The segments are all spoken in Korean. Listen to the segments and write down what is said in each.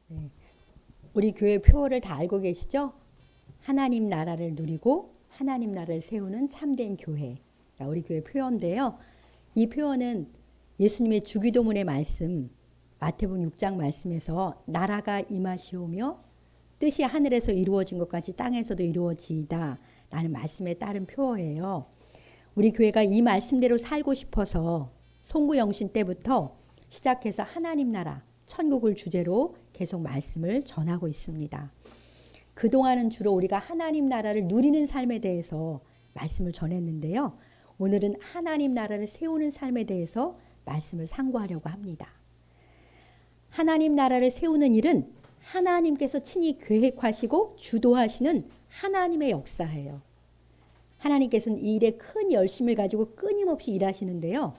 네. 우리 교회 표어를 다 알고 계시죠? 하나님 나라를 누리고 하나님 나라를 세우는 참된 교회. 우리 교회 표어인데요. 이 표어는 예수님의 주기도문의 말씀, 마태복음 6장 말씀에서 나라가 임하시오며 뜻이 하늘에서 이루어진 것 같이 땅에서도 이루어지이다 라는 말씀에 따른 표어예요. 우리 교회가 이 말씀대로 살고 싶어서 송구영신 때부터 시작해서 하나님 나라, 천국을 주제로 계속 말씀을 전하고 있습니다. 그동안은 주로 우리가 하나님 나라를 누리는 삶에 대해서 말씀을 전했는데요. 오늘은 하나님 나라를 세우는 삶에 대해서 말씀을 상고하려고 합니다. 하나님 나라를 세우는 일은 하나님께서 친히 계획하시고 주도하시는 하나님의 역사예요. 하나님께서는 이 일에 큰 열심을 가지고 끊임없이 일하시는데요.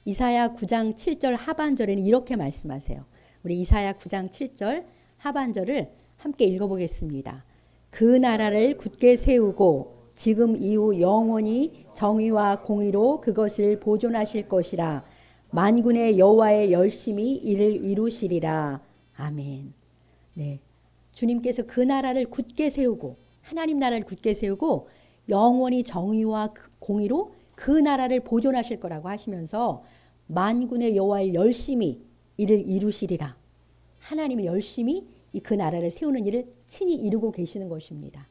이사야 9장 7절 하반절에는 이렇게 말씀하세요. 우리 이사야 9장 7절 하반절을 함께 읽어보겠습니다. 그 나라를 굳게 세우고 지금 이후 영원히 정의와 공의로 그것을 보존하실 것이라. 만군의 여호와의 열심히 이를 이루시리라. 아멘. 네, 주님께서 그 나라를 굳게 세우고 하나님 나라를 굳게 세우고 영원히 정의와 공의로 그 나라를 보존하실 거라고 하시면서 만군의 여호와의 열심히 이를 이루시리라. 하나님이 열심히 그 나라를 세우는 일을 친히 이루고 계시는 것입니다.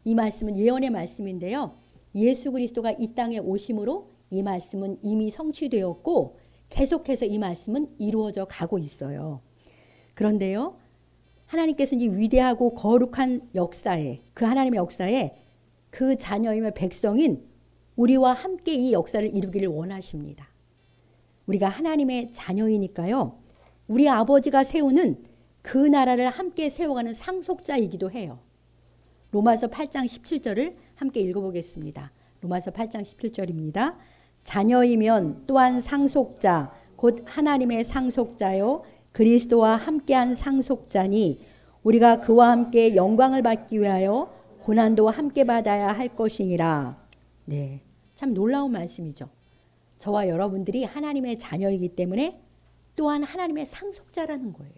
이 말씀은 예언의 말씀인데요. 예수 그리스도가 이 땅에 오심으로 이 말씀은 이미 성취되었고 계속해서 이 말씀은 이루어져 가고 있어요. 그런데요, 하나님께서는 이 위대하고 거룩한 역사에, 그 하나님의 역사에 그 자녀이며 백성인 우리와 함께 이 역사를 이루기를 원하십니다. 우리가 하나님의 자녀이니까요, 우리 아버지가 세우는 그 나라를 함께 세워가는 상속자이기도 해요. 로마서 8장 17절을 함께 읽어보겠습니다. 로마서 8장 17절입니다. 자녀이면 또한 상속자, 곧 하나님의 상속자요 그리스도와 함께한 상속자니 우리가 그와 함께 영광을 받기 위하여 고난도 함께 받아야 할 것이니라. 네, 참 놀라운 말씀이죠. 저와 여러분들이 하나님의 자녀이기 때문에 또한 하나님의 상속자라는 거예요.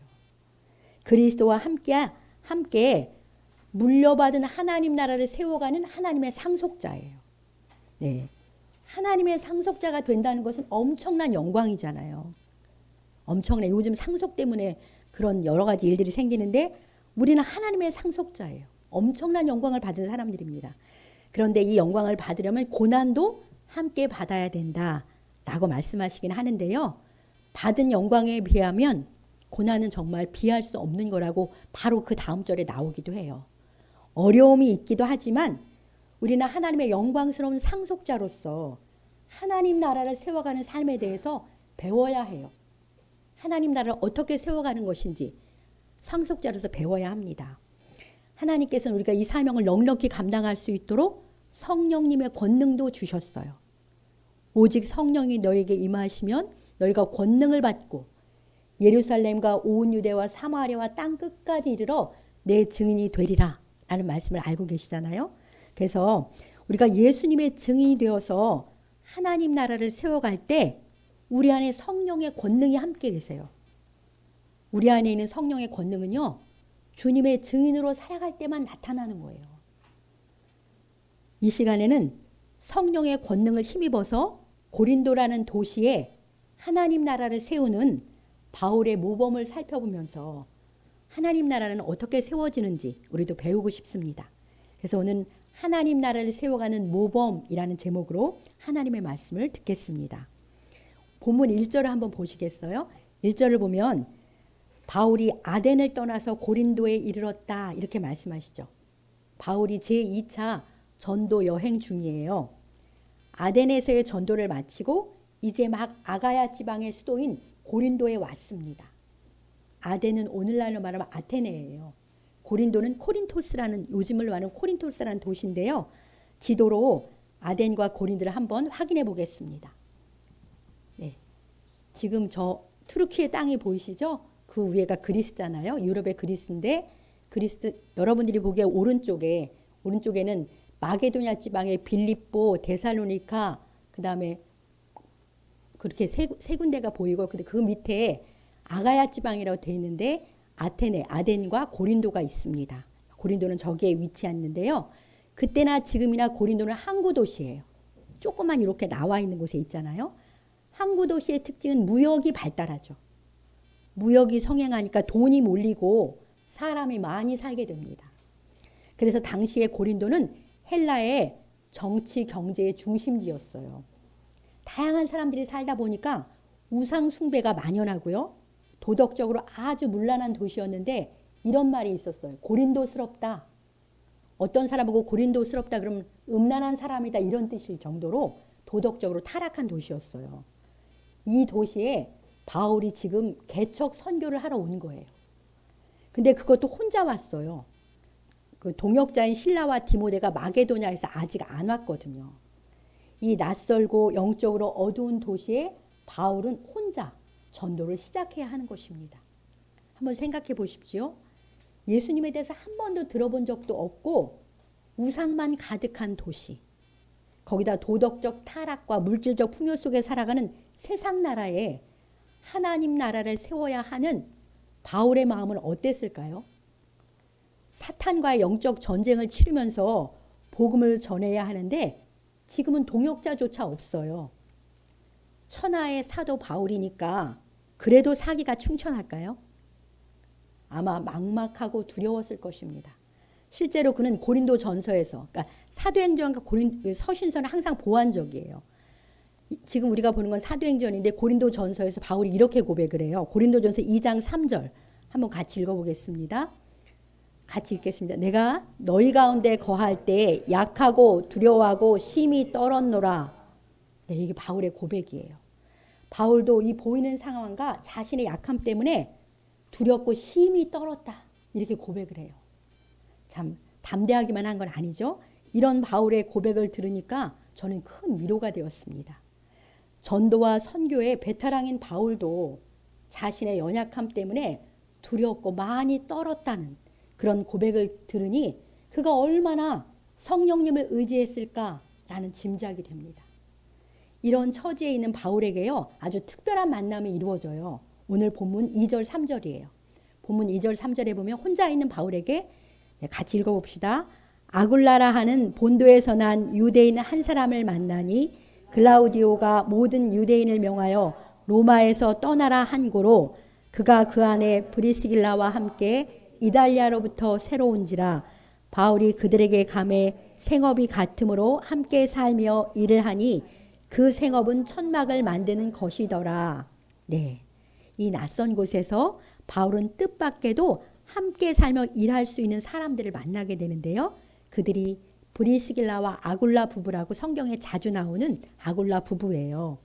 그리스도와 함께 물려받은 하나님 나라를 세워가는 하나님의 상속자예요. 네, 하나님의 상속자가 된다는 것은 엄청난 영광이잖아요. 엄청난, 요즘 상속 때문에 그런 여러 가지 일들이 생기는데 우리는 하나님의 상속자예요. 엄청난 영광을 받은 사람들입니다. 그런데 이 영광을 받으려면 고난도 함께 받아야 된다라고 말씀하시긴 하는데요. 받은 영광에 비하면 고난은 정말 비할 수 없는 거라고 바로 그 다음 절에 나오기도 해요. 어려움이 있기도 하지만 우리는 하나님의 영광스러운 상속자로서 하나님 나라를 세워가는 삶에 대해서 배워야 해요. 하나님 나라를 어떻게 세워가는 것인지 상속자로서 배워야 합니다. 하나님께서는 우리가 이 사명을 넉넉히 감당할 수 있도록 성령님의 권능도 주셨어요. 오직 성령이 너에게 임하시면 너희가 권능을 받고 예루살렘과 온 유대와 사마리아와 땅 끝까지 이르러 내 증인이 되리라 라는 말씀을 알고 계시잖아요. 그래서 우리가 예수님의 증인이 되어서 하나님 나라를 세워갈 때 우리 안에 성령의 권능이 함께 계세요. 우리 안에 있는 성령의 권능은요, 주님의 증인으로 살아갈 때만 나타나는 거예요. 이 시간에는 성령의 권능을 힘입어서 고린도라는 도시에 하나님 나라를 세우는 바울의 모범을 살펴보면서 하나님 나라는 어떻게 세워지는지 우리도 배우고 싶습니다. 그래서 오늘 하나님 나라를 세워가는 모범이라는 제목으로 하나님의 말씀을 듣겠습니다. 본문 1절을 한번 보시겠어요? 1절을 보면 바울이 아덴을 떠나서 고린도에 이르렀다 이렇게 말씀하시죠. 바울이 제2차 전도 여행 중이에요. 아덴에서의 전도를 마치고 이제 막 아가야 지방의 수도인 고린도에 왔습니다. 아덴은 오늘날로 말하면 아테네예요. 고린도는 코린토스라는, 요즘을 말하는 코린토스라는 도시인데요. 지도로 아덴과 고린도를 한번 확인해 보겠습니다. 네, 지금 저 투르키의 땅이 보이시죠? 그 위에가 그리스잖아요. 유럽의 그리스인데 그리스, 여러분들이 보기에 오른쪽에는 마게도냐 지방의 빌립보, 데살로니카, 그 다음에 그렇게 세 군데가 보이고, 근데 그 밑에 아가야 지방이라고 되어 있는데 아덴과 고린도가 있습니다. 고린도는 저기에 위치했는데요. 그때나 지금이나 고린도는 항구 도시예요. 조그만 이렇게 나와 있는 곳에 있잖아요. 항구 도시의 특징은 무역이 발달하죠. 무역이 성행하니까 돈이 몰리고 사람이 많이 살게 됩니다. 그래서 당시에 고린도는 헬라의 정치 경제의 중심지였어요. 다양한 사람들이 살다 보니까 우상 숭배가 만연하고요. 도덕적으로 아주 문란한 도시였는데 이런 말이 있었어요. 고린도스럽다. 어떤 사람하고 고린도스럽다 그러면 음란한 사람이다 이런 뜻일 정도로 도덕적으로 타락한 도시였어요. 이 도시에 바울이 지금 개척 선교를 하러 온 거예요. 근데 그것도 혼자 왔어요. 그 동역자인 실라와 디모데가 마게도냐에서 아직 안 왔거든요. 이 낯설고 영적으로 어두운 도시에 바울은 혼자 전도를 시작해야 하는 것입니다. 한번 생각해 보십시오. 예수님에 대해서 한 번도 들어본 적도 없고 우상만 가득한 도시. 거기다 도덕적 타락과 물질적 풍요 속에 살아가는 세상 나라에 하나님 나라를 세워야 하는 바울의 마음은 어땠을까요? 사탄과의 영적 전쟁을 치르면서 복음을 전해야 하는데 지금은 동역자조차 없어요. 천하의 사도 바울이니까 그래도 사기가 충천할까요? 아마 막막하고 두려웠을 것입니다. 실제로 그는 고린도 전서에서, 그러니까 사도행전과 서신서는 항상 보완적이에요. 지금 우리가 보는 건 사도행전인데 고린도 전서에서 바울이 이렇게 고백을 해요. 고린도 전서 2장 3절 한번 같이 읽어보겠습니다. 같이 읽겠습니다. 내가 너희 가운데 거할 때 약하고 두려워하고 심히 떨었노라. 네, 이게 바울의 고백이에요. 바울도 이 보이는 상황과 자신의 약함 때문에 두렵고 심히 떨었다. 이렇게 고백을 해요. 참 담대하기만 한 건 아니죠. 이런 바울의 고백을 들으니까 저는 큰 위로가 되었습니다. 전도와 선교의 베테랑인 바울도 자신의 연약함 때문에 두렵고 많이 떨었다는 그런 고백을 들으니 그가 얼마나 성령님을 의지했을까라는 짐작이 됩니다. 이런 처지에 있는 바울에게요, 아주 특별한 만남이 이루어져요. 오늘 본문 2절 3절이에요. 본문 2절 3절에 보면 혼자 있는 바울에게 같이 읽어봅시다. 아굴라라 하는 본도에서 난 유대인 한 사람을 만나니 글라우디오가 모든 유대인을 명하여 로마에서 떠나라 한 고로 그가 그 안에 브리스길라와 함께 이달리아로부터 새로 온지라. 바울이 그들에게 감해 생업이 같으므로 함께 살며 일을 하니 그 생업은 천막을 만드는 것이더라. 네, 이 낯선 곳에서 바울은 뜻밖에도 함께 살며 일할 수 있는 사람들을 만나게 되는데요. 그들이 브리스길라와 아굴라 부부라고 성경에 자주 나오는 아굴라 부부예요.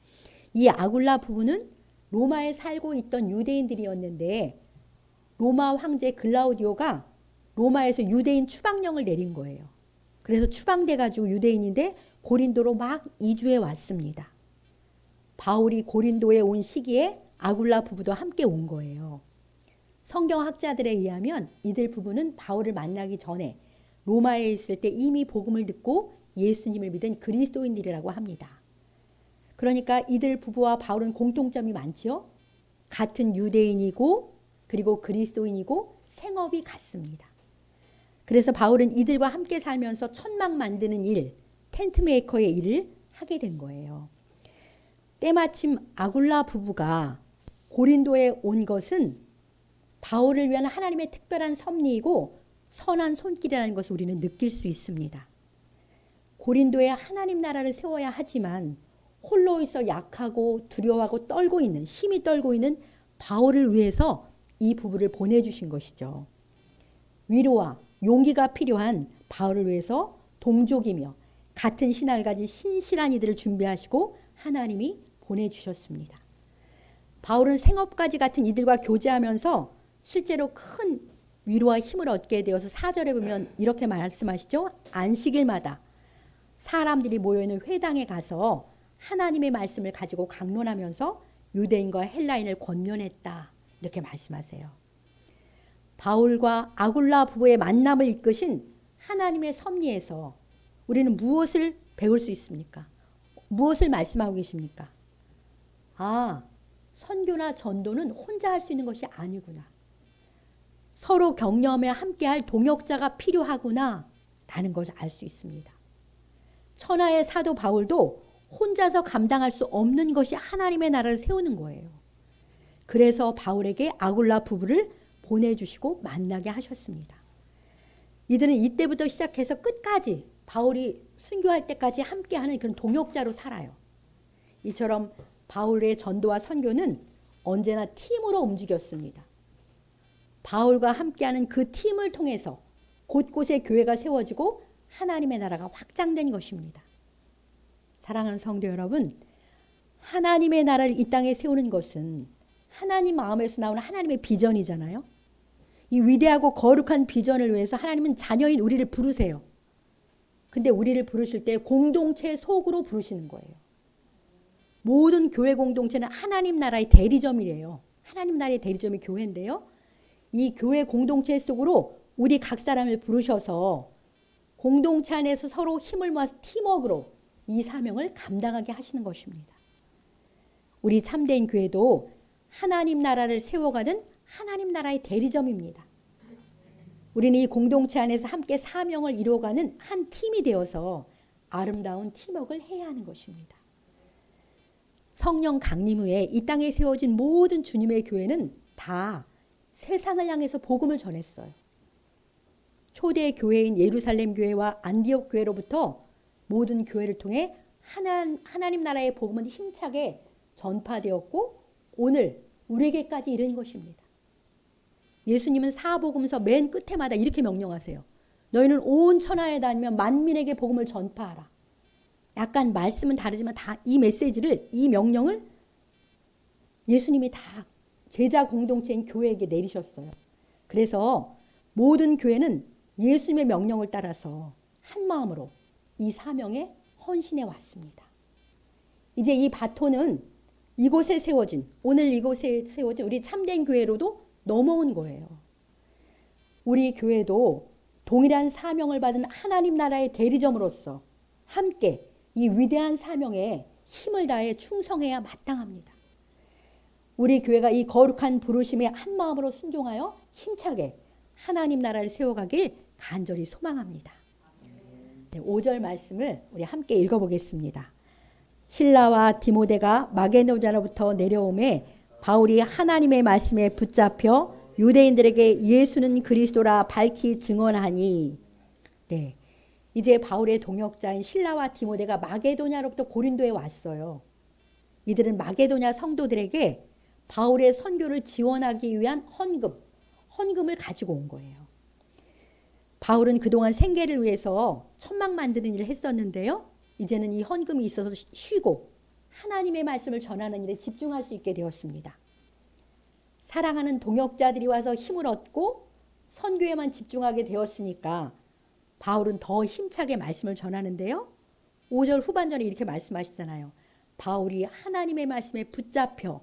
이 아굴라 부부는 로마에 살고 있던 유대인들이었는데 로마 황제 글라우디오가 로마에서 유대인 추방령을 내린 거예요. 그래서 추방돼가지고 유대인인데 고린도로 막 이주해 왔습니다. 바울이 고린도에 온 시기에 아굴라 부부도 함께 온 거예요. 성경학자들에 의하면 이들 부부는 바울을 만나기 전에 로마에 있을 때 이미 복음을 듣고 예수님을 믿은 그리스도인들이라고 합니다. 그러니까 이들 부부와 바울은 공통점이 많죠. 같은 유대인이고 그리고 그리스도인이고 생업이 같습니다. 그래서 바울은 이들과 함께 살면서 천막 만드는 일, 텐트 메이커의 일을 하게 된 거예요. 때마침 아굴라 부부가 고린도에 온 것은 바울을 위한 하나님의 특별한 섭리이고 선한 손길이라는 것을 우리는 느낄 수 있습니다. 고린도에 하나님 나라를 세워야 하지만 홀로 있어 약하고 두려워하고 떨고 있는, 심히 떨고 있는 바울을 위해서 이 부부를 보내주신 것이죠. 위로와 용기가 필요한 바울을 위해서 동족이며 같은 신앙을 가진 신실한 이들을 준비하시고 하나님이 보내주셨습니다. 바울은 생업까지 같은 이들과 교제하면서 실제로 큰 위로와 힘을 얻게 되어서 4절에 보면 이렇게 말씀하시죠. 안식일마다 사람들이 모여있는 회당에 가서 하나님의 말씀을 가지고 강론하면서 유대인과 헬라인을 권면했다. 이렇게 말씀하세요. 바울과 아굴라 부부의 만남을 이끄신 하나님의 섭리에서 우리는 무엇을 배울 수 있습니까? 무엇을 말씀하고 계십니까? 아, 선교나 전도는 혼자 할 수 있는 것이 아니구나. 서로 격려하며 함께할 동역자가 필요하구나 라는 것을 알 수 있습니다. 천하의 사도 바울도 혼자서 감당할 수 없는 것이 하나님의 나라를 세우는 거예요. 그래서 바울에게 아굴라 부부를 보내주시고 만나게 하셨습니다. 이들은 이때부터 시작해서 끝까지 바울이 순교할 때까지 함께하는 그런 동역자로 살아요. 이처럼 바울의 전도와 선교는 언제나 팀으로 움직였습니다. 바울과 함께하는 그 팀을 통해서 곳곳에 교회가 세워지고 하나님의 나라가 확장된 것입니다. 사랑하는 성도 여러분, 하나님의 나라를 이 땅에 세우는 것은 하나님 마음에서 나오는 하나님의 비전이잖아요. 이 위대하고 거룩한 비전을 위해서 하나님은 자녀인 우리를 부르세요. 근데 우리를 부르실 때 공동체 속으로 부르시는 거예요. 모든 교회 공동체는 하나님 나라의 대리점이래요. 하나님 나라의 대리점이 교회인데요. 이 교회 공동체 속으로 우리 각 사람을 부르셔서 공동체 안에서 서로 힘을 모아서 팀워크로 이 사명을 감당하게 하시는 것입니다. 우리 참된 교회도 하나님 나라를 세워가는 하나님 나라의 대리점입니다. 우리는 이 공동체 안에서 함께 사명을 이루어가는 한 팀이 되어서 아름다운 팀워크를 해야 하는 것입니다. 성령 강림 후에 이 땅에 세워진 모든 주님의 교회는 다 세상을 향해서 복음을 전했어요. 초대 교회인 예루살렘 교회와 안디옥 교회로부터 모든 교회를 통해 하나님 나라의 복음은 힘차게 전파되었고 오늘 우리에게까지 이른 것입니다. 예수님은 사복음서 맨 끝에마다 이렇게 명령하세요. 너희는 온 천하에 다니며 만민에게 복음을 전파하라. 약간 말씀은 다르지만 다 이 메시지를, 이 명령을 예수님이 다 제자 공동체인 교회에게 내리셨어요. 그래서 모든 교회는 예수님의 명령을 따라서 한 마음으로 이 사명에 헌신해 왔습니다. 이제 이 바톤은 이곳에 세워진, 오늘 이곳에 세워진 우리 참된 교회로도 넘어온 거예요. 우리 교회도 동일한 사명을 받은 하나님 나라의 대리점으로서 함께 이 위대한 사명에 힘을 다해 충성해야 마땅합니다. 우리 교회가 이 거룩한 부르심에 한 마음으로 순종하여 힘차게 하나님 나라를 세워가길 간절히 소망합니다. 5절 말씀을 우리 함께 읽어보겠습니다. 실라와 디모데가 마게도냐로부터 내려오매 바울이 하나님의 말씀에 붙잡혀 유대인들에게 예수는 그리스도라 밝히 증언하니. 네, 이제 바울의 동역자인 실라와 디모데가 마게도냐로부터 고린도에 왔어요. 이들은 마게도냐 성도들에게 바울의 선교를 지원하기 위한 헌금을 가지고 온 거예요. 바울은 그동안 생계를 위해서 천막 만드는 일을 했었는데요. 이제는 이 헌금이 있어서 쉬고 하나님의 말씀을 전하는 일에 집중할 수 있게 되었습니다. 사랑하는 동역자들이 와서 힘을 얻고 선교에만 집중하게 되었으니까 바울은 더 힘차게 말씀을 전하는데요. 5절 후반전에 이렇게 말씀하시잖아요. 바울이 하나님의 말씀에 붙잡혀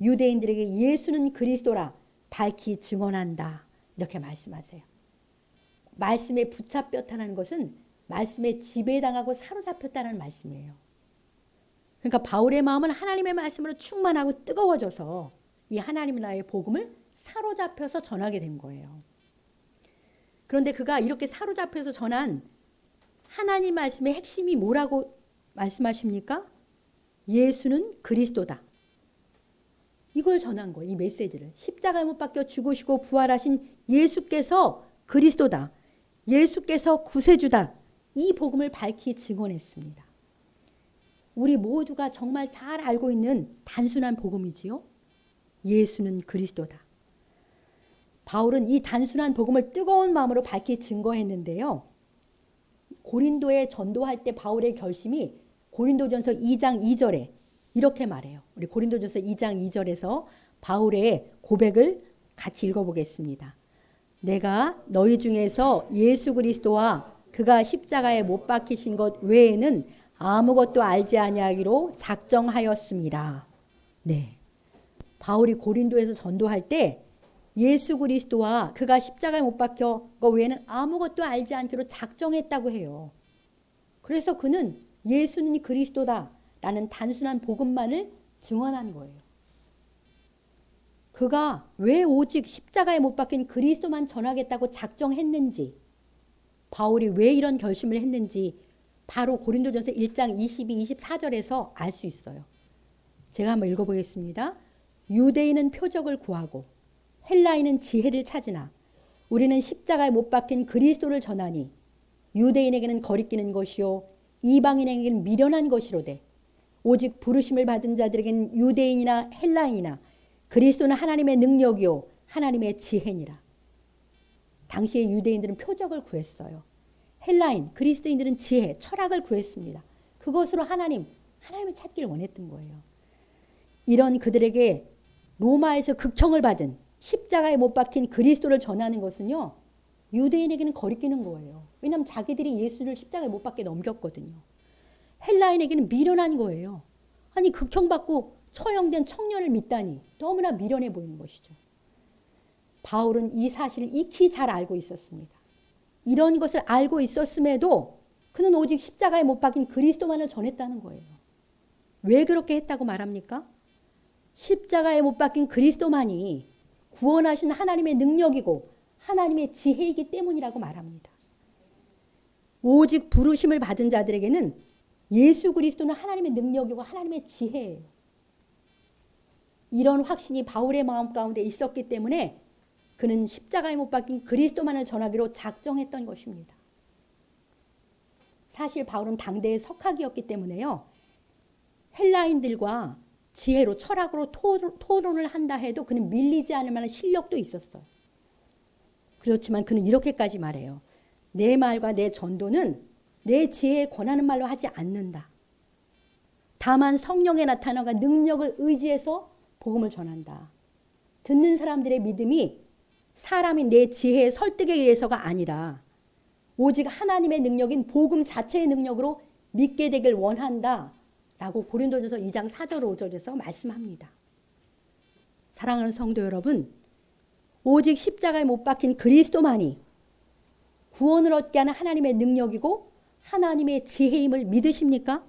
유대인들에게 예수는 그리스도라 밝히 증언한다. 이렇게 말씀하세요. 말씀에 붙잡혔다는 것은 말씀에 지배당하고 사로잡혔다는 말씀이에요. 그러니까 바울의 마음은 하나님의 말씀으로 충만하고 뜨거워져서 이 하나님 나라의 복음을 사로잡혀서 전하게 된 거예요. 그런데 그가 이렇게 사로잡혀서 전한 하나님 말씀의 핵심이 뭐라고 말씀하십니까? 예수는 그리스도다. 이걸 전한 거예요. 이 메시지를. 십자가에 못 박혀 죽으시고 부활하신 예수께서 그리스도다. 예수께서 구세주다. 이 복음을 밝히 증언했습니다. 우리 모두가 정말 잘 알고 있는 단순한 복음이지요. 예수는 그리스도다. 바울은 이 단순한 복음을 뜨거운 마음으로 밝히 증거했는데요. 고린도에 전도할 때 바울의 결심이 고린도전서 2장 2절에 이렇게 말해요. 우리 고린도전서 2장 2절에서 바울의 고백을 같이 읽어보겠습니다. 내가 너희 중에서 예수 그리스도와 그가 십자가에 못 박히신 것 외에는 아무것도 알지 아니하기로 작정하였습니다. 네, 바울이 고린도에서 전도할 때 예수 그리스도와 그가 십자가에 못 박혀 것 외에는 아무것도 알지 않기로 작정했다고 해요. 그래서 그는 예수는 그리스도다 라는 단순한 복음만을 증언한 거예요. 그가 왜 오직 십자가에 못 박힌 그리스도만 전하겠다고 작정했는지, 바울이 왜 이런 결심을 했는지 바로 고린도전서 1장 22, 24절에서 알 수 있어요. 제가 한번 읽어보겠습니다. 유대인은 표적을 구하고 헬라인은 지혜를 찾으나 우리는 십자가에 못 박힌 그리스도를 전하니 유대인에게는 거리끼는 것이요 이방인에게는 미련한 것이로되 오직 부르심을 받은 자들에게는 유대인이나 헬라인이나 그리스도는 하나님의 능력이요 하나님의 지혜니라. 당시에 유대인들은 표적을 구했어요. 헬라인, 그리스도인들은 지혜, 철학을 구했습니다. 그것으로 하나님을 찾기를 원했던 거예요. 이런 그들에게 로마에서 극형을 받은 십자가에 못 박힌 그리스도를 전하는 것은요, 유대인에게는 거리끼는 거예요. 왜냐하면 자기들이 예수를 십자가에 못 박게 넘겼거든요. 헬라인에게는 미련한 거예요. 아니 극형받고 처형된 청년을 믿다니 너무나 미련해 보이는 것이죠. 바울은 이 사실을 익히 잘 알고 있었습니다. 이런 것을 알고 있었음에도 그는 오직 십자가에 못 박힌 그리스도만을 전했다는 거예요. 왜 그렇게 했다고 말합니까? 십자가에 못 박힌 그리스도만이 구원하신 하나님의 능력이고 하나님의 지혜이기 때문이라고 말합니다. 오직 부르심을 받은 자들에게는 예수 그리스도는 하나님의 능력이고 하나님의 지혜예요. 이런 확신이 바울의 마음 가운데 있었기 때문에 그는 십자가에 못 박힌 그리스도만을 전하기로 작정했던 것입니다. 사실 바울은 당대의 석학이었기 때문에요. 헬라인들과 지혜로 철학으로 토론을 한다 해도 그는 밀리지 않을 만한 실력도 있었어요. 그렇지만 그는 이렇게까지 말해요. 내 말과 내 전도는 내 지혜에 권하는 말로 하지 않는다. 다만 성령의 나타남과 능력을 의지해서 복음을 전한다. 듣는 사람들의 믿음이 사람이 내 지혜의 설득에 의해서가 아니라 오직 하나님의 능력인 복음 자체의 능력으로 믿게 되길 원한다. 라고 고린도전서 2장 4절 5절에서 말씀합니다. 사랑하는 성도 여러분, 오직 십자가에 못 박힌 그리스도만이 구원을 얻게 하는 하나님의 능력이고 하나님의 지혜임을 믿으십니까?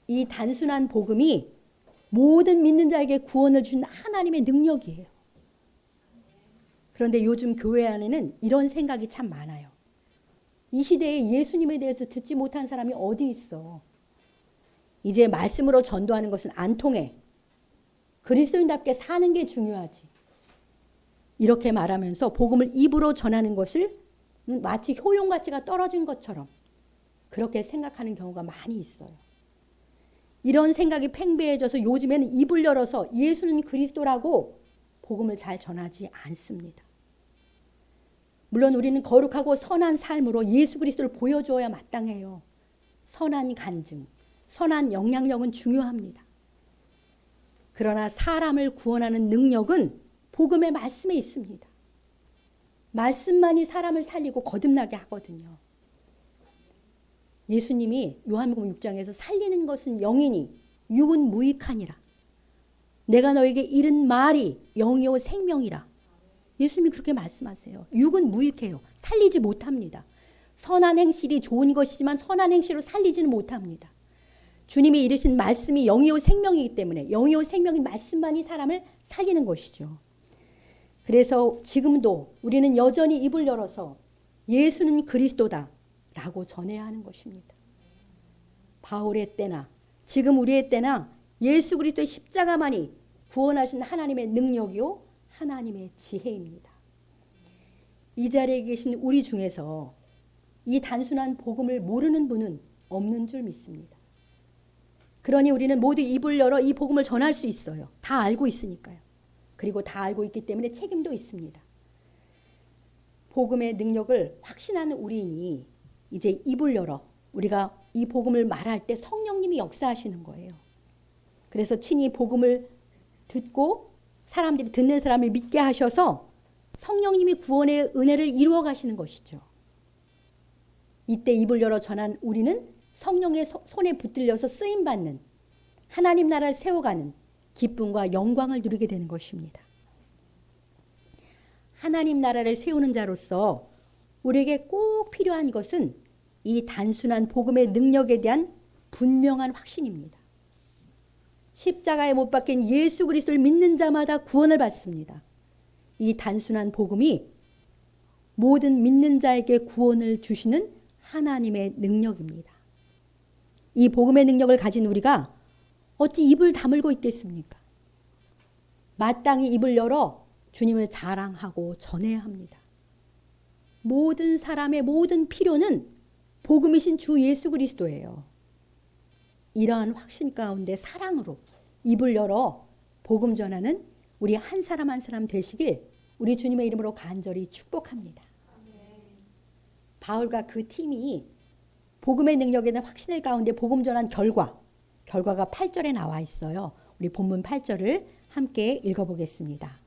이 단순한 복음이 모든 믿는 자에게 구원을 주는 하나님의 능력이에요. 그런데 요즘 교회 안에는 이런 생각이 참 많아요. 이 시대에 예수님에 대해서 듣지 못한 사람이 어디 있어? 이제 말씀으로 전도하는 것은 안 통해. 그리스도인답게 사는 게 중요하지. 이렇게 말하면서 복음을 입으로 전하는 것을 마치 효용가치가 떨어진 것처럼 그렇게 생각하는 경우가 많이 있어요. 이런 생각이 팽배해져서 요즘에는 입을 열어서 예수는 그리스도라고 복음을 잘 전하지 않습니다. 물론 우리는 거룩하고 선한 삶으로 예수 그리스도를 보여주어야 마땅해요. 선한 간증, 선한 영향력은 중요합니다. 그러나 사람을 구원하는 능력은 복음의 말씀에 있습니다. 말씀만이 사람을 살리고 거듭나게 하거든요. 예수님이 요한복음 6장에서 살리는 것은 영이니 육은 무익하니라. 내가 너에게 이른 말이 영이요 생명이라. 예수님이 그렇게 말씀하세요. 육은 무익해요. 살리지 못합니다. 선한 행실이 좋은 것이지만 선한 행실로 살리지는 못합니다. 주님이 이르신 말씀이 영이요 생명이기 때문에 영이요 생명인 말씀만이 사람을 살리는 것이죠. 그래서 지금도 우리는 여전히 입을 열어서 예수는 그리스도다 라고 전해야 하는 것입니다. 바울의 때나 지금 우리의 때나 예수 그리스도의 십자가만이 구원하신 하나님의 능력이요 하나님의 지혜입니다. 이 자리에 계신 우리 중에서 이 단순한 복음을 모르는 분은 없는 줄 믿습니다. 그러니 우리는 모두 입을 열어 이 복음을 전할 수 있어요. 다 알고 있으니까요. 그리고 다 알고 있기 때문에 책임도 있습니다. 복음의 능력을 확신하는 우리니 이제 입을 열어 우리가 이 복음을 말할 때 성령님이 역사하시는 거예요. 그래서 친히 복음을 듣고 사람들이 듣는 사람을 믿게 하셔서 성령님이 구원의 은혜를 이루어 가시는 것이죠. 이때 입을 열어 전한 우리는 성령의 손에 붙들려서 쓰임받는 하나님 나라를 세워가는 기쁨과 영광을 누리게 되는 것입니다. 하나님 나라를 세우는 자로서 우리에게 꼭 필요한 것은 이 단순한 복음의 능력에 대한 분명한 확신입니다. 십자가에 못 박힌 예수 그리스도를 믿는 자마다 구원을 받습니다. 이 단순한 복음이 모든 믿는 자에게 구원을 주시는 하나님의 능력입니다. 이 복음의 능력을 가진 우리가 어찌 입을 다물고 있겠습니까? 마땅히 입을 열어 주님을 자랑하고 전해야 합니다. 모든 사람의 모든 필요는 복음이신 주 예수 그리스도예요. 이러한 확신 가운데 사랑으로 입을 열어 복음 전하는 우리 한 사람 한 사람 되시길 우리 주님의 이름으로 간절히 축복합니다. 바울과 그 팀이 복음의 능력에 대한 확신을 가운데 복음 전한 결과가 8절에 나와 있어요. 우리 본문 8절을 함께 읽어보겠습니다.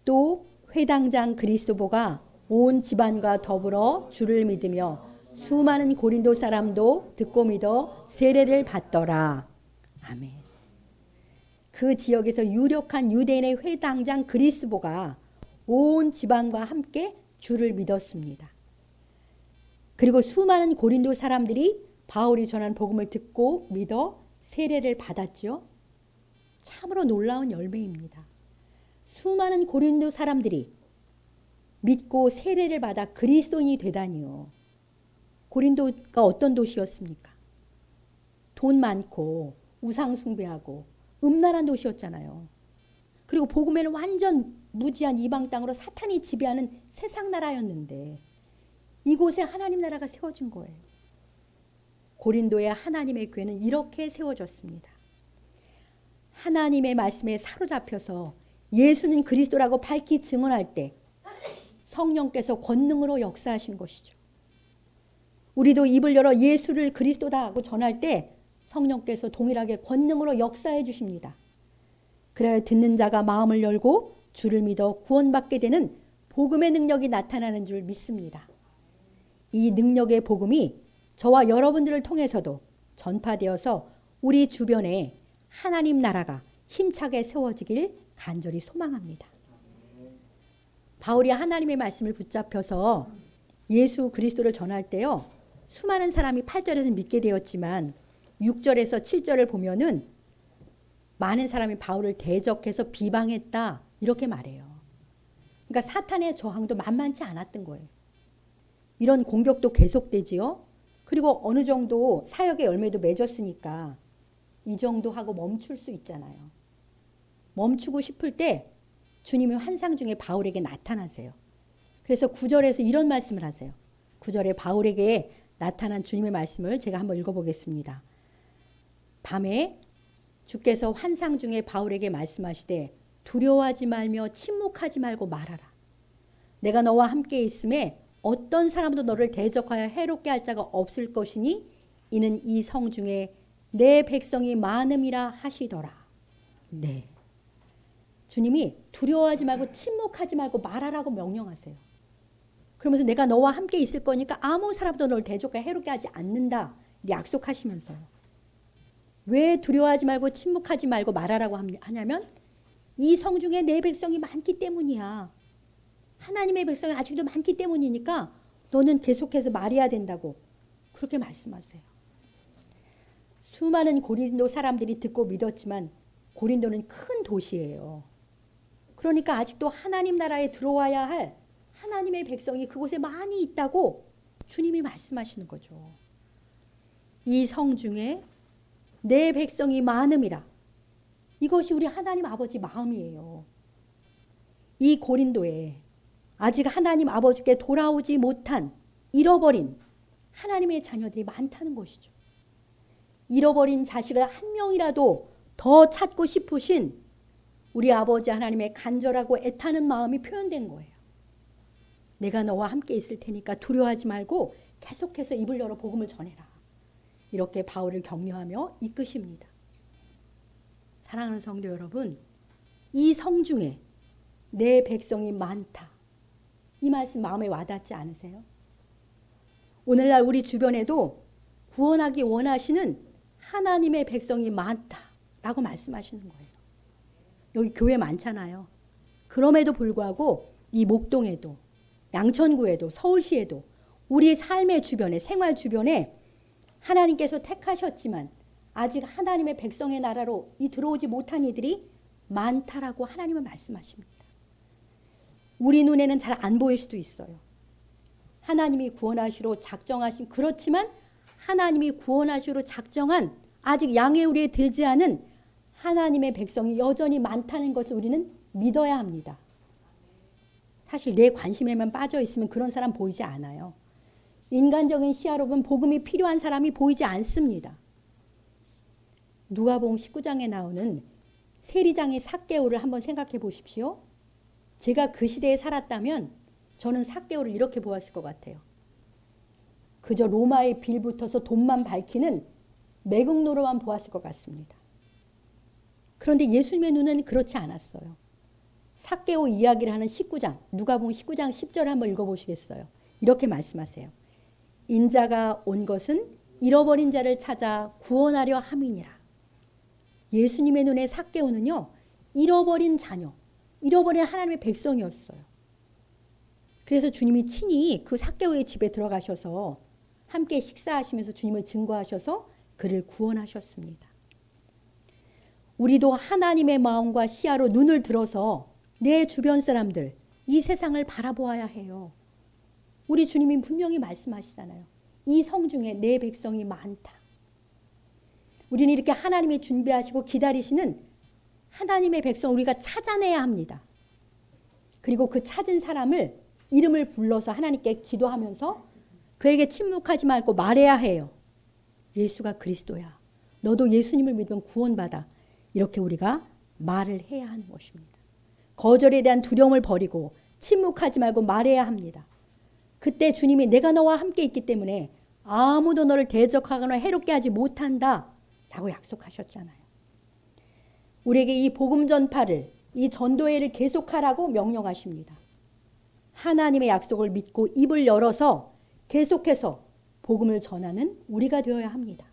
또 회당장 그리스도보가 온 집안과 더불어 주를 믿으며 수많은 고린도 사람도 듣고 믿어 세례를 받더라. 아멘. 그 지역에서 유력한 유대인의 회당장 그리스도보가 온 집안과 함께 주를 믿었습니다. 그리고 수많은 고린도 사람들이 바울이 전한 복음을 듣고 믿어 세례를 받았죠. 참으로 놀라운 열매입니다. 수많은 고린도 사람들이 믿고 세례를 받아 그리스도인이 되다니요. 고린도가 어떤 도시였습니까? 돈 많고 우상 숭배하고 음란한 도시였잖아요. 그리고 복음에는 완전 무지한 이방 땅으로 사탄이 지배하는 세상 나라였는데 이곳에 하나님 나라가 세워진 거예요. 고린도의 하나님의 교회는 이렇게 세워졌습니다. 하나님의 말씀에 사로잡혀서 예수는 그리스도라고 밝히 증언할 때 성령께서 권능으로 역사하신 것이죠. 우리도 입을 열어 예수를 그리스도다 하고 전할 때 성령께서 동일하게 권능으로 역사해 주십니다. 그래야 듣는 자가 마음을 열고 주를 믿어 구원받게 되는 복음의 능력이 나타나는 줄 믿습니다. 이 능력의 복음이 저와 여러분들을 통해서도 전파되어서 우리 주변에 하나님 나라가 힘차게 세워지길 간절히 소망합니다. 바울이 하나님의 말씀을 붙잡혀서 예수 그리스도를 전할 때요. 수많은 사람이 8절에서 믿게 되었지만 6절에서 7절을 보면은 많은 사람이 바울을 대적해서 비방했다 이렇게 말해요. 그러니까 사탄의 저항도 만만치 않았던 거예요. 이런 공격도 계속되지요. 그리고 어느 정도 사역의 열매도 맺었으니까 이 정도 하고 멈출 수 있잖아요. 멈추고 싶을 때 주님이 환상 중에 바울에게 나타나세요. 그래서 9절에서 이런 말씀을 하세요. 9절에 바울에게 나타난 주님의 말씀을 제가 한번 읽어보겠습니다. 밤에 주께서 환상 중에 바울에게 말씀하시되 두려워하지 말며 침묵하지 말고 말하라. 내가 너와 함께 있음에 어떤 사람도 너를 대적하여 해롭게 할 자가 없을 것이니 이는 이 성 중에 내 백성이 많음이라 하시더라. 네. 주님이 두려워하지 말고 침묵하지 말고 말하라고 명령하세요. 그러면서 내가 너와 함께 있을 거니까 아무 사람도 너를 대적하여 해롭게 하지 않는다. 약속하시면서요. 왜 두려워하지 말고 침묵하지 말고 말하라고 하냐면 이 성 중에 내 백성이 많기 때문이야. 하나님의 백성이 아직도 많기 때문이니까 너는 계속해서 말해야 된다고 그렇게 말씀하세요. 수많은 고린도 사람들이 듣고 믿었지만 고린도는 큰 도시예요. 그러니까 아직도 하나님 나라에 들어와야 할 하나님의 백성이 그곳에 많이 있다고 주님이 말씀하시는 거죠. 이 성 중에 내 백성이 많음이라. 이것이 우리 하나님 아버지 마음이에요. 이 고린도에 아직 하나님 아버지께 돌아오지 못한 잃어버린 하나님의 자녀들이 많다는 것이죠. 잃어버린 자식을 한 명이라도 더 찾고 싶으신 우리 아버지 하나님의 간절하고 애타는 마음이 표현된 거예요. 내가 너와 함께 있을 테니까 두려워하지 말고 계속해서 입을 열어 복음을 전해라. 이렇게 바울을 격려하며 이끄십니다. 사랑하는 성도 여러분, 이 성 중에 내 백성이 많다. 이 말씀 마음에 와닿지 않으세요? 오늘날 우리 주변에도 구원하기 원하시는 하나님의 백성이 많다라고 말씀하시는 거예요. 여기 교회 많잖아요. 그럼에도 불구하고 이 목동에도 양천구에도 서울시에도 우리 삶의 주변에 생활 주변에 하나님께서 택하셨지만 아직 하나님의 백성의 나라로 들어오지 못한 이들이 많다라고 하나님은 말씀하십니다. 우리 눈에는 잘 안 보일 수도 있어요. 하나님이 구원하시러 작정하신, 그렇지만 하나님이 구원하시러 작정한 아직 양의 우리에 들지 않은 하나님의 백성이 여전히 많다는 것을 우리는 믿어야 합니다. 사실 내 관심에만 빠져 있으면 그런 사람 보이지 않아요. 인간적인 시야로 보면 복음이 필요한 사람이 보이지 않습니다. 누가복음 19장에 나오는 세리장의 삭개오를 한번 생각해 보십시오. 제가 그 시대에 살았다면 저는 삭개오를 이렇게 보았을 것 같아요. 그저 로마의 빌붙어서 돈만 밝히는 매국노로만 보았을 것 같습니다. 그런데 예수님의 눈은 그렇지 않았어요. 삭개오 이야기를 하는 19장, 누가복음 19장 10절을 한번 읽어보시겠어요? 이렇게 말씀하세요. 인자가 온 것은 잃어버린 자를 찾아 구원하려 함이니라. 예수님의 눈에 삭개오는요, 잃어버린 자녀, 잃어버린 하나님의 백성이었어요. 그래서 주님이 친히 그 삭개오의 집에 들어가셔서 함께 식사하시면서 주님을 증거하셔서 그를 구원하셨습니다. 우리도 하나님의 마음과 시야로 눈을 들어서 내 주변 사람들, 이 세상을 바라보아야 해요. 우리 주님이 분명히 말씀하시잖아요. 이 성중에 내 백성이 많다. 우리는 이렇게 하나님이 준비하시고 기다리시는 하나님의 백성 우리가 찾아내야 합니다. 그리고 그 찾은 사람을 이름을 불러서 하나님께 기도하면서 그에게 침묵하지 말고 말해야 해요. 예수가 그리스도야. 너도 예수님을 믿으면 구원받아. 이렇게 우리가 말을 해야 하는 것입니다. 거절에 대한 두려움을 버리고 침묵하지 말고 말해야 합니다. 그때 주님이 내가 너와 함께 있기 때문에 아무도 너를 대적하거나 해롭게 하지 못한다 라고 약속하셨잖아요. 우리에게 이 복음 전파를, 이 전도회를 계속하라고 명령하십니다. 하나님의 약속을 믿고 입을 열어서 계속해서 복음을 전하는 우리가 되어야 합니다.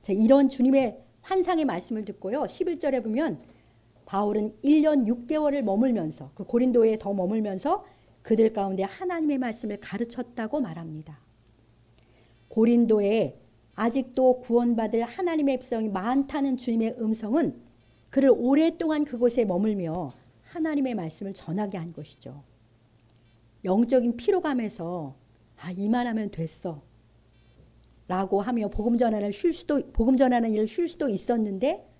자, 이런 주님의 환상의 말씀을 듣고요. 11절에 보면 바울은 1년 6개월을 머물면서 그 고린도에 더 머물면서 그들 가운데 하나님의 말씀을 가르쳤다고 말합니다. 고린도에 아직도 구원받을 하나님의 백성이 많다는 주님의 음성은 그를 오랫동안 그곳에 머물며 하나님의 말씀을 전하게 한 것이죠. 영적인 피로감에서 이만하면 됐어 라고 하며 복음 전하는 일을 쉴 수도 있었는데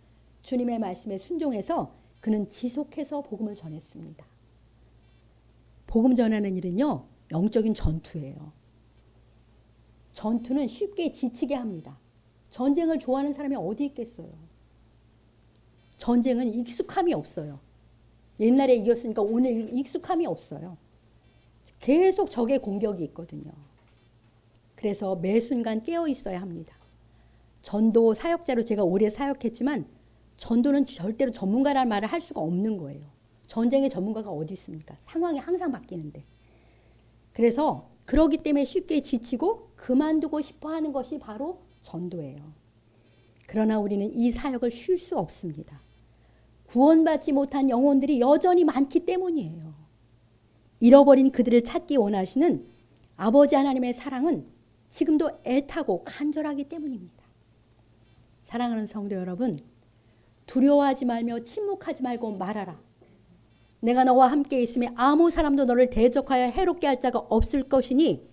주님의 말씀에 순종해서 그는 지속해서 복음을 전했습니다. 복음 전하는 일은요, 영적인 전투예요. 전투는 쉽게 지치게 합니다. 전쟁을 좋아하는 사람이 어디 있겠어요? 전쟁은 익숙함이 없어요. 옛날에 이겼으니까 오늘 익숙함이 없어요. 계속 적의 공격이 있거든요. 그래서 매 순간 깨어 있어야 합니다. 전도 사역자로 제가 오래 사역했지만 전도는 절대로 전문가라는 말을 할 수가 없는 거예요. 전쟁의 전문가가 어디 있습니까? 상황이 항상 바뀌는데. 그래서 그러기 때문에 쉽게 지치고 그만두고 싶어 하는 것이 바로 전도예요. 그러나 우리는 이 사역을 쉴 수 없습니다. 구원받지 못한 영혼들이 여전히 많기 때문이에요. 잃어버린 그들을 찾기 원하시는 아버지 하나님의 사랑은 지금도 애타고 간절하기 때문입니다. 사랑하는 성도 여러분, 두려워하지 말며 침묵하지 말고 말하라. 내가 너와 함께 있으며 아무 사람도 너를 대적하여 해롭게 할 자가 없을 것이니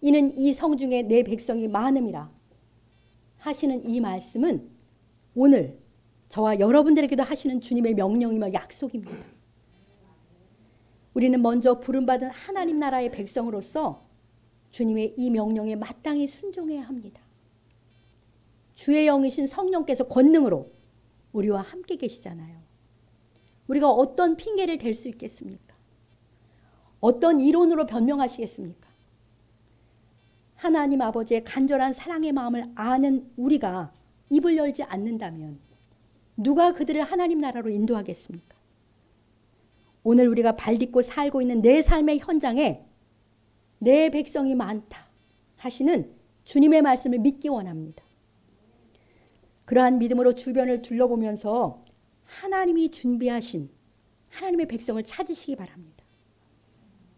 이는 이 성중에 내 백성이 많음이라 하시는 이 말씀은 오늘 저와 여러분들에게도 하시는 주님의 명령이며 약속입니다. 우리는 먼저 부름받은 하나님 나라의 백성으로서 주님의 이 명령에 마땅히 순종해야 합니다. 주의 영이신 성령께서 권능으로 우리와 함께 계시잖아요. 우리가 어떤 핑계를 댈 수 있겠습니까? 어떤 이론으로 변명하시겠습니까? 하나님 아버지의 간절한 사랑의 마음을 아는 우리가 입을 열지 않는다면 누가 그들을 하나님 나라로 인도하겠습니까? 오늘 우리가 발딛고 살고 있는 내 삶의 현장에 내 백성이 많다 하시는 주님의 말씀을 믿기 원합니다. 그러한 믿음으로 주변을 둘러보면서 하나님이 준비하신 하나님의 백성을 찾으시기 바랍니다.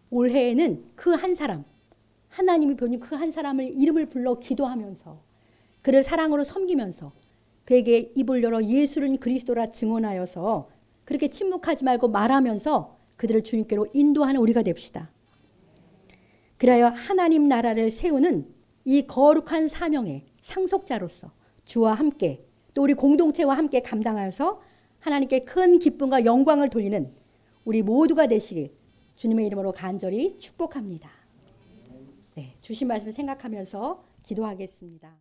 올해에는 그 한 사람, 하나님이 보는 그 한 사람을 이름을 불러 기도하면서 그를 사랑으로 섬기면서 그에게 입을 열어 예수는 그리스도라 증언하여서 그렇게 침묵하지 말고 말하면서 그들을 주님께로 인도하는 우리가 됩시다. 그래야 하나님 나라를 세우는 이 거룩한 사명의 상속자로서 주와 함께 또 우리 공동체와 함께 감당하여서 하나님께 큰 기쁨과 영광을 돌리는 우리 모두가 되시길 주님의 이름으로 간절히 축복합니다. 네, 주신 말씀 생각하면서 기도하겠습니다.